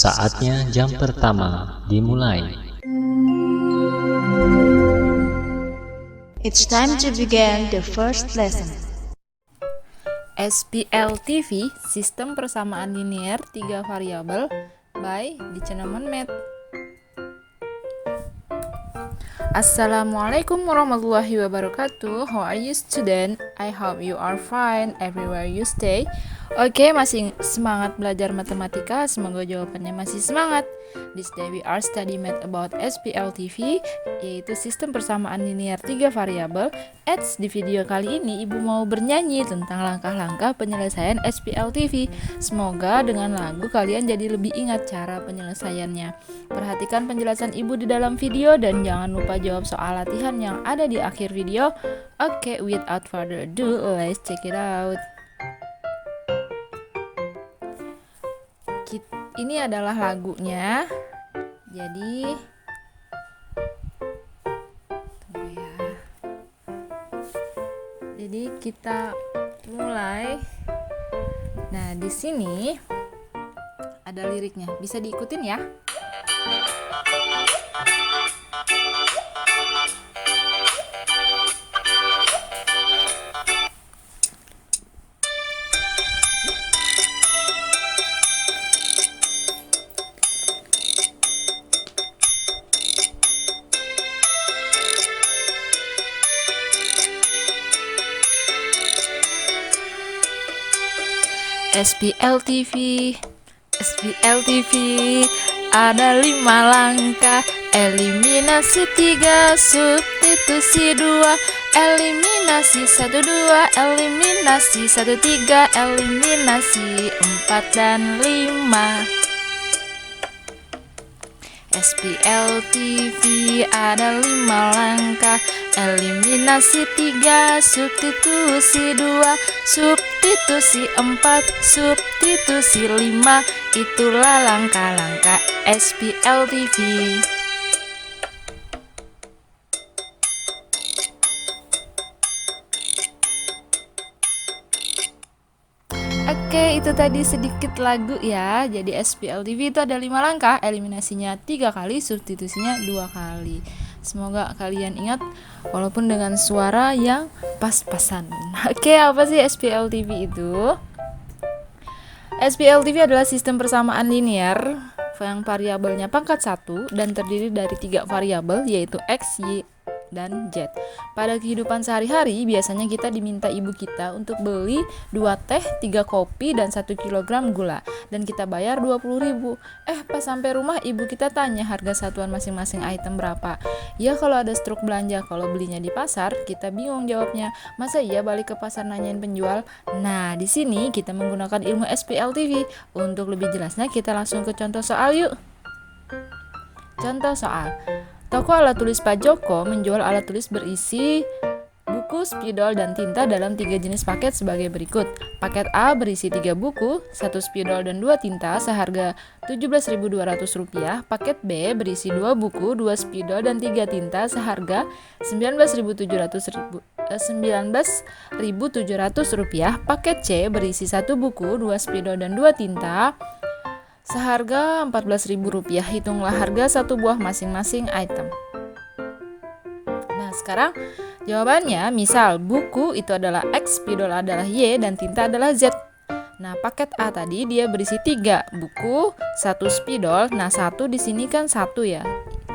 Saatnya jam pertama dimulai. It's time to begin the first lesson. SPL TV, Sistem Persamaan Linear 3 Variabel by Cinnamon Math. Assalamualaikum warahmatullahi wabarakatuh. How are you student? I hope you are fine everywhere you stay. Oke, masih semangat belajar matematika? Semoga jawabannya masih semangat. This day we are study math about SPL TV, yaitu sistem persamaan linear 3 variabel. Di video kali ini Ibu mau bernyanyi tentang langkah-langkah penyelesaian SPL TV. Semoga dengan lagu kalian jadi lebih ingat cara penyelesaiannya. Perhatikan penjelasan Ibu di dalam video dan jangan lupa jawab soal latihan yang ada di akhir video. Oke, without further ado, let's check it out. Ini adalah lagunya. Jadi tunggu ya. Jadi kita mulai. Nah, di sini ada liriknya. Bisa diikutin ya. SPL TV, ada 5 langkah, eliminasi 3, substitusi 2, eliminasi 1, 2, eliminasi 1, 3, eliminasi 4 dan 5. SPL TV ada 5 langkah, eliminasi 3, substitusi 2, substitusi 4, substitusi 5. Itulah langkah-langkah SPL TV. Oke, itu tadi sedikit lagu ya. Jadi SPL TV itu ada 5 langkah, eliminasinya 3 kali, substitusinya 2 kali. Semoga kalian ingat walaupun dengan suara yang pas-pasan. Oke, apa sih SPL TV itu? SPL TV adalah sistem persamaan linear yang variabelnya pangkat 1 dan terdiri dari 3 variabel, yaitu X, Y, dan Z. Pada kehidupan sehari-hari biasanya kita diminta ibu kita untuk beli 2 teh, 3 kopi, dan 1 kilogram gula, dan kita bayar 20.000. Pas sampai rumah ibu kita tanya harga satuan masing-masing item berapa. Ya kalau ada struk belanja, kalau belinya di pasar kita bingung jawabnya. Masa iya balik ke pasar nanyain penjual? Nah, di sini kita menggunakan ilmu SPL TV. Untuk lebih jelasnya kita langsung ke contoh soal yuk. Contoh soal. Toko alat tulis Pak Joko menjual alat tulis berisi buku, spidol, dan tinta dalam 3 jenis paket sebagai berikut. Paket A berisi 3 buku, 1 spidol, dan 2 tinta seharga Rp17.200. Paket B berisi 2 buku, 2 spidol, dan 3 tinta seharga Rp19.700. Paket C berisi 1 buku, 2 spidol, dan 2 tinta seharga Rp14.000. Hitunglah harga satu buah masing-masing item. Nah, sekarang jawabannya, misal buku itu adalah X, spidol adalah Y, dan tinta adalah Z. Nah, paket A tadi dia berisi 3 buku, 1 spidol. Nah, 1 di sini kan 1 ya.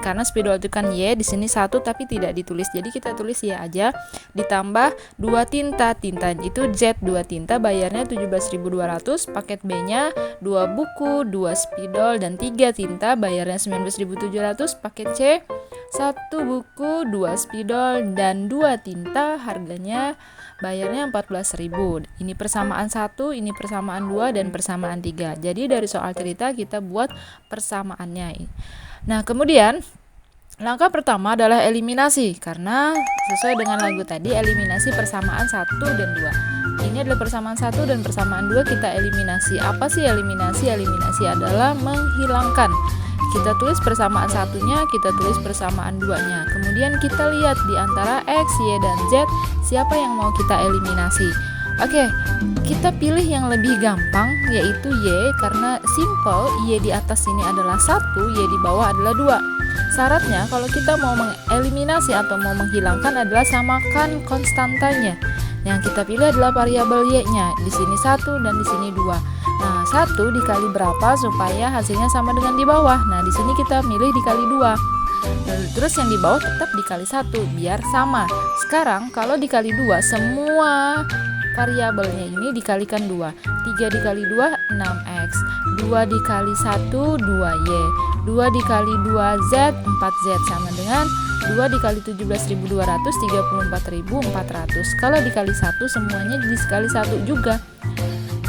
Karena spidol itu kan Y, di sini 1 tapi tidak ditulis. Jadi kita tulis Y aja. Ditambah 2 tinta. Tinta itu Z, 2 tinta bayarnya Rp17.200. Paket B-nya 2 buku, 2 spidol, dan 3 tinta bayarnya Rp19.700. Paket C 1 buku, 2 spidol, dan 2 tinta harganya bayarnya Rp14.000. Ini persamaan 1, ini persamaan 2, dan persamaan 3. Jadi dari soal cerita kita buat persamaannya. Nah, kemudian langkah pertama adalah eliminasi, karena sesuai dengan lagu tadi eliminasi persamaan 1 dan 2. Ini adalah persamaan 1 dan persamaan 2 kita eliminasi. Apa sih eliminasi? Eliminasi adalah menghilangkan. Kita tulis persamaan satunya, kita tulis persamaan 2-nya. Kemudian kita lihat di antara X, Y, dan Z siapa yang mau kita eliminasi. Oke, kita pilih yang lebih gampang yaitu Y, karena simple. Y di atas ini adalah 1, Y di bawah adalah 2. Syaratnya kalau kita mau mengeliminasi atau mau menghilangkan adalah samakan konstantanya. Yang kita pilih adalah variabel Y-nya. Di sini 1 dan di sini 2. Nah, 1 dikali berapa supaya hasilnya sama dengan di bawah. Nah, di sini kita milih dikali 2. Terus yang di bawah tetap dikali 1 biar sama. Sekarang kalau dikali 2, semua variabelnya ini dikalikan 2. 3 dikali 2 6x, 2 dikali 1 2y, 2 dikali 2z 4z sama dengan 2 dikali 17.200 34.400. Kalau dikali 1 semuanya dikali 1 juga.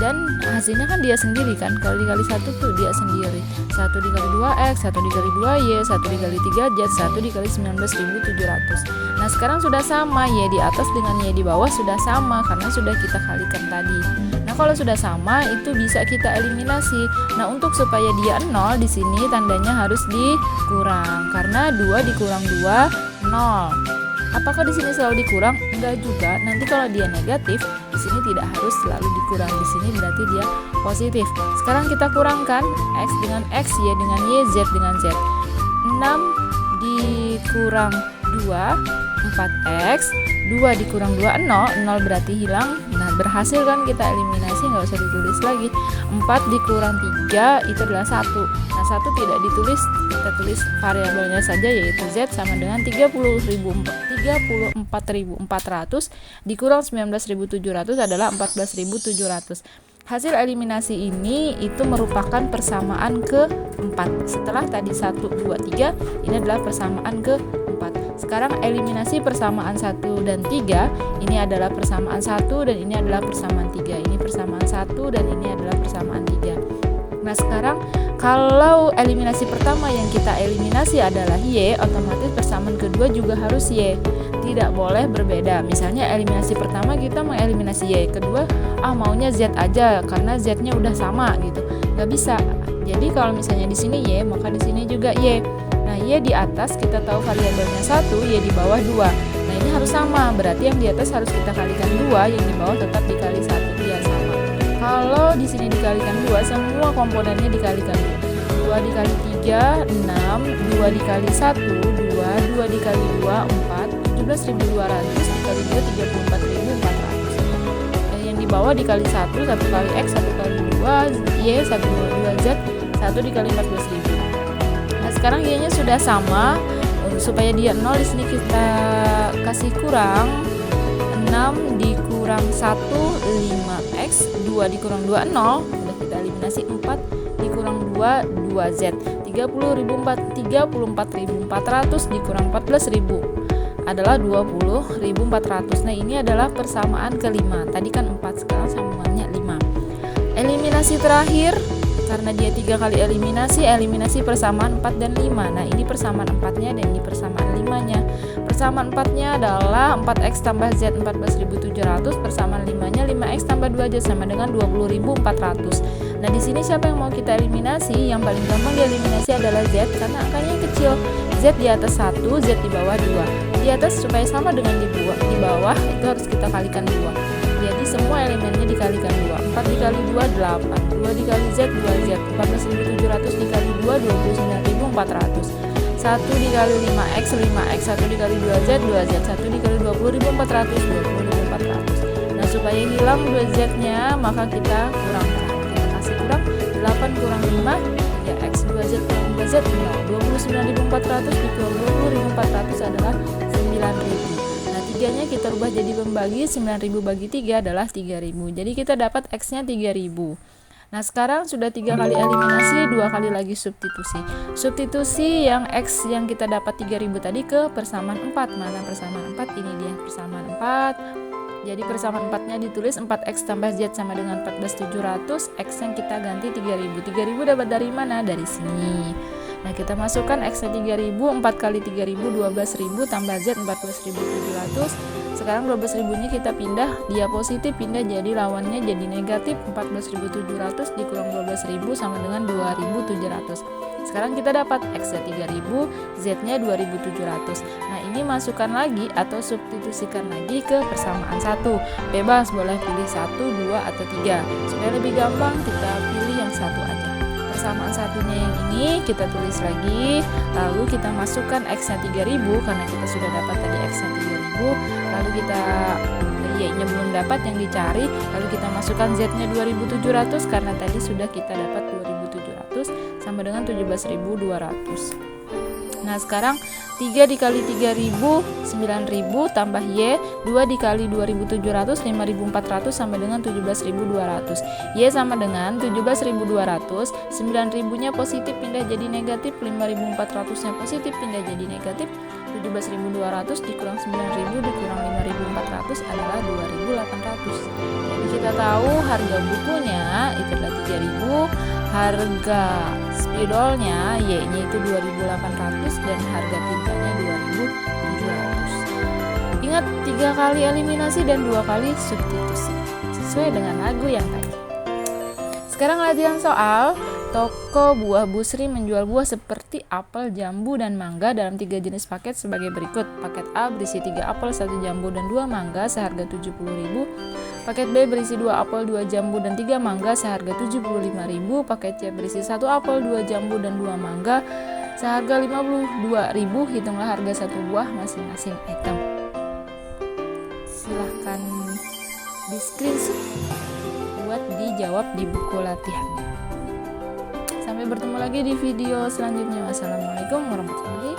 Dan hasilnya kan dia sendiri kan. Kalau dikali 1 tuh dia sendiri. 1 dikali 2x, 1 dikali 2y, 1 dikali 3z, 1 dikali 19.700. Nah, sekarang sudah sama, Y di atas dengan Y di bawah sudah sama karena sudah kita kalikan tadi. Nah, kalau sudah sama itu bisa kita eliminasi. Nah, untuk supaya dia 0 di sini tandanya harus dikurang karena 2 dikurang 2 0. Apakah di sini selalu dikurang? Enggak juga. Nanti kalau dia negatif, di sini tidak harus selalu dikurang. Di sini berarti dia positif. Sekarang kita kurangkan x dengan x, y dengan y, z dengan z. 6 dikurang 2 4x, 2 dikurang 2 0, 0 berarti hilang. Nah, berhasil kan kita eliminasi, nggak usah ditulis lagi. 4 dikurang 3 itu adalah 1. Nah, 1 tidak ditulis, kita tulis variabelnya saja yaitu z sama dengan 34.400 dikurang 19.700 adalah 14.700. Hasil eliminasi ini itu merupakan persamaan ke-4. Setelah tadi 1, 2, 3, ini adalah persamaan ke-4. Sekarang eliminasi persamaan 1 dan 3. Ini adalah persamaan 1 dan ini adalah persamaan 3. Ini persamaan 1 dan ini adalah persamaan 3. Nah, sekarang kalau eliminasi pertama yang kita eliminasi adalah Y, otomatis persamaan kedua juga harus Y. Tidak boleh berbeda. Misalnya eliminasi pertama kita mengeliminasi Y, kedua maunya Z aja karena Z-nya udah sama gitu. Nggak bisa. Jadi kalau misalnya di sini Y, maka di sini juga Y. Nah, Y di atas kita tahu variabelnya 1, Y di bawah 2. Nah, ini harus sama. Berarti yang di atas harus kita kalikan 2, yang di bawah tetap dikali 1 biar sama. Kalau di sini dikalikan 2, semua komponennya dikalikan 2 dikali 3 6, 2 dikali 1 2, 2 dikali 2 4, 17.200 dikali 2 34.400. Yang di bawah dikali 1 kali x, 1 kali 2 y, 1 2z, 1 dikali 14.000. Nah, sekarang y-nya sudah sama. Supaya dia 0 di sini kita kasih kurang 6 dikurang 1 5x, 2 dikurang 2 0, sudah kita eliminasi. 4 dikurang 2 2z, 34.400 dikurang 14.000 adalah 20.400. Nah, ini adalah persamaan kelima. Tadi kan 4, sekarang sambungannya 5. Eliminasi terakhir karena dia 3 kali eliminasi persamaan 4 dan 5. Nah, ini persamaan 4-nya dan ini persamaan 5-nya. Persamaan 4-nya adalah 4x tambah z 14.700, persamaan 5-nya 5x tambah 2z sama dengan 20.400. Nah, di sini siapa yang mau kita eliminasi? Yang paling gampang dieliminasi adalah z karena angkanya kecil. Z di atas 1, z di bawah 2. Di atas supaya sama dengan di bawah itu harus kita kalikan 2. Jadi semua elemennya dikalikan 2. 4 dikali 2 8, 2 dikali z 2z, 14.700 dikali 2 29.400. 1 dikali 5x 5x, 1 dikali 2z 2z, 1 dikali 20.400 20.400. Nah, supaya hilang 2z-nya maka kita kurangkan. Kita kasih kurang 8 kurang 5 ya x 2z kurang 2z 29.400 dikurang 20.400 adalah 9.000. Nah, 3-nya kita rubah jadi pembagi, 9.000 bagi 3 adalah 3.000. Jadi kita dapat x-nya 3.000. Nah, sekarang sudah 3 kali eliminasi, 2 kali lagi substitusi. Substitusi yang x yang kita dapat 3.000 tadi ke persamaan 4. Mana persamaan 4? Ini dia persamaan 4. Jadi persamaan 4-nya ditulis 4x tambah z sama dengan 14.700. X yang kita ganti 3.000. 3.000 dapat dari mana? Dari sini. Nah, kita masukkan x-nya 3.000, 4 kali 3.000 12.000 tambah z 14.700. Sekarang 12.000-nya kita pindah, dia positif pindah jadi lawannya jadi negatif. 14.700 dikurang 12.000 sama dengan 2.700. Sekarang kita dapat X-nya 3000, Z-nya 2700. Nah, ini masukkan lagi atau substitusikan lagi ke persamaan 1. Bebas, boleh pilih 1, 2, atau 3. Supaya lebih gampang, kita pilih yang 1 aja. Persamaan satunya yang ini kita tulis lagi, lalu kita masukkan X-nya 3000 karena kita sudah dapat tadi X-nya 3000. Lalu kita Y-nya belum dapat yang dicari, lalu kita masukkan Z-nya 2700 karena tadi sudah kita dapat 2700 sama dengan 17.200. Nah, sekarang 3 dikali 3000 9000 tambah Y, 2 dikali 2700 5400 sama dengan 17.200. Y sama dengan 17.200, 9000 nya positif pindah jadi negatif, 5400 nya positif pindah jadi negatif, 17.200 dikurang 9.000 dikurang 5.400 adalah 2.800. Jadi kita tahu harga bukunya itu adalah 3.000, harga spidolnya Y-nya itu 2.800 dan harga tintanya 2.700. Ingat 3 kali eliminasi dan 2 kali substitusi sesuai dengan lagu yang tadi. Sekarang latihan soal. Toko buah Bu Sri menjual buah seperti apel, jambu, dan mangga dalam 3 jenis paket sebagai berikut. Paket A berisi 3 apel, 1 jambu, dan 2 mangga seharga 70.000. Paket B berisi 2 apel, 2 jambu, dan 3 mangga seharga 75.000. Paket C berisi 1 apel, 2 jambu, dan 2 mangga seharga 52.000. Hitunglah harga 1 buah masing-masing item. Silahkan di screenshot buat dijawab di buku latihannya. Sampai bertemu lagi di video selanjutnya. Wassalamualaikum warahmatullahi